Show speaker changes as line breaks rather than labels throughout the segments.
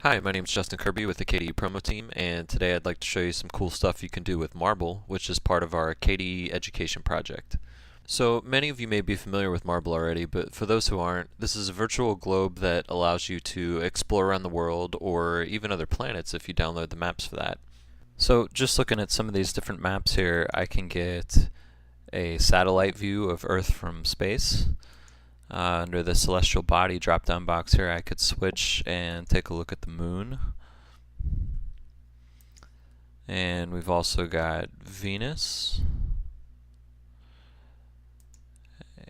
Hi, my name is Justin Kirby with the KDE promo team, and today I'd like to show you some cool stuff you can do with Marble, which is part of our KDE education project. So many of you may be familiar with Marble already, but for those who aren't, this is a virtual globe that allows you to explore around the world or even other planets if you download the maps for that. So just looking at some of these different maps here, I can get a satellite view of Earth from space. Under the celestial body drop down box here, I could switch and take a look at the moon. And we've also got Venus.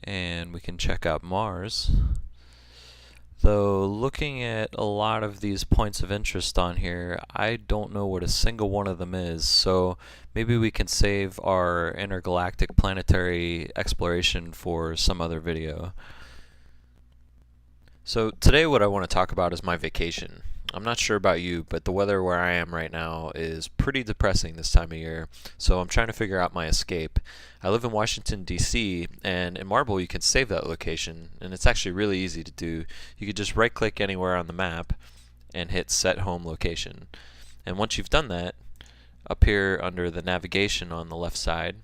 And we can check out Mars. Though looking at a lot of these points of interest on here, I don't know what a single one of them is, so maybe we can save our intergalactic planetary exploration for some other video. So today what I want to talk about is my vacation. I'm not sure about you, but the weather where I am right now is pretty depressing this time of year, so I'm trying to figure out my escape. I live in Washington, D.C., and in Marble you can save that location, and it's actually really easy to do. You could just right-click anywhere on the map and hit Set Home Location. And once you've done that, up here under the navigation on the left side,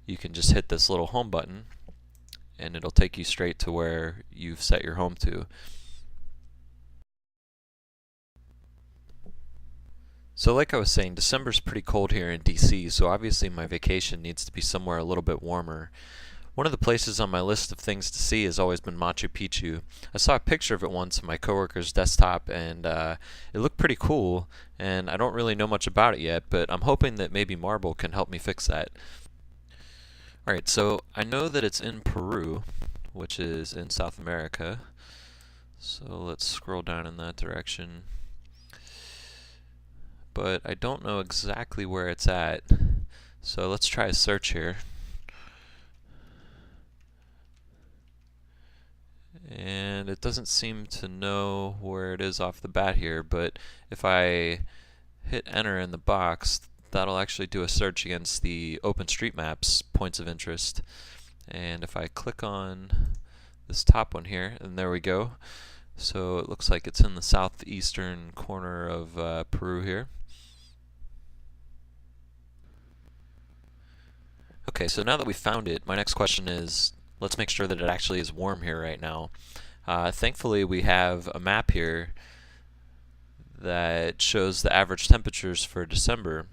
you can just hit this little home button, and it'll take you straight to where you've set your home to. So like I was saying, December's pretty cold here in DC, so obviously my vacation needs to be somewhere a little bit warmer. One of the places on my list of things to see has always been Machu Picchu. I saw a picture of it once on my coworker's desktop, and it looked pretty cool, and I don't really know much about it yet, but I'm hoping that maybe Marble can help me fix that. Alright, so I know that it's in Peru, which is in South America. So let's scroll down in that direction. But I don't know exactly where it's at. So let's try a search here. And it doesn't seem to know where it is off the bat here, but if I hit enter in the box, that'll actually do a search against the OpenStreetMap's points of interest. And if I click on this top one here, and there we go. So it looks like it's in the southeastern corner of Peru here. Okay, so now that we found it, my next question is, let's make sure that it actually is warm here right now. Thankfully, we have a map here that shows the average temperatures for December.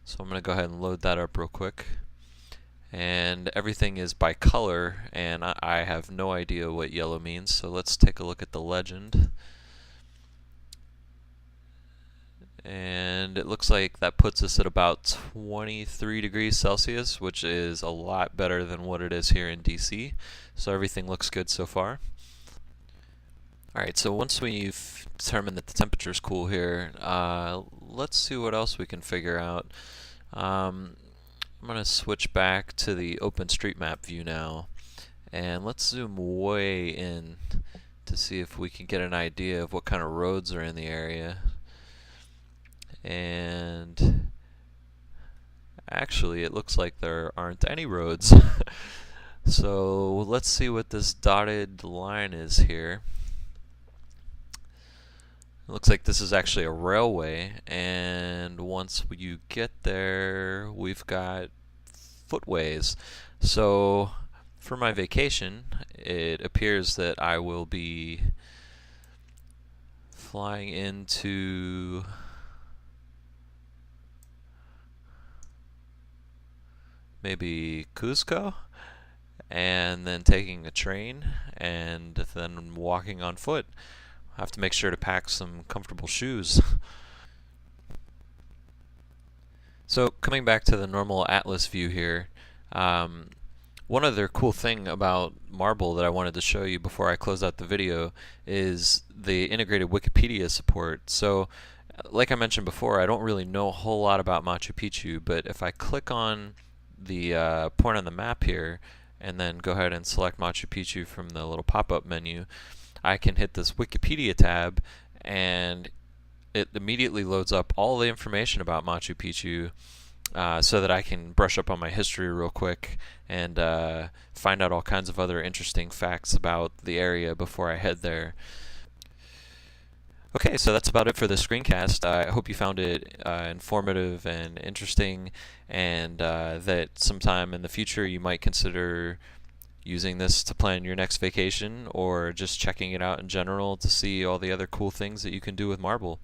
So I'm going to go ahead and load that up real quick. And everything is by color, and I have no idea what yellow means, so let's take a look at the legend. And it looks like that puts us at about 23 degrees Celsius, which is a lot better than what it is here in DC. So everything looks good so far. Alright, so once we've determined that the temperature is cool here, let's see what else we can figure out. I'm going to switch back to the OpenStreetMap view now, and let's zoom way in to see if we can get an idea of what kind of roads are in the area. And actually it looks like there aren't any roads. So let's see what this dotted line is here. It looks like this is actually a railway, and once you get there we've got footways. So for my vacation it appears that I will be flying into maybe Cusco, and then taking a train, and then walking on foot. I have to make sure to pack some comfortable shoes. So coming back to the normal atlas view here, one other cool thing about Marble that I wanted to show you before I close out the video is the integrated Wikipedia support. So like I mentioned before, I don't really know a whole lot about Machu Picchu, but if I click on the point on the map here and then go ahead and select Machu Picchu from the little pop-up menu, I can hit this Wikipedia tab, and it immediately loads up all the information about Machu Picchu, so that I can brush up on my history real quick and find out all kinds of other interesting facts about the area before I head there. Okay, so that's about it for the screencast. I hope you found it informative and interesting, and that sometime in the future you might consider using this to plan your next vacation or just checking it out in general to see all the other cool things that you can do with Marble.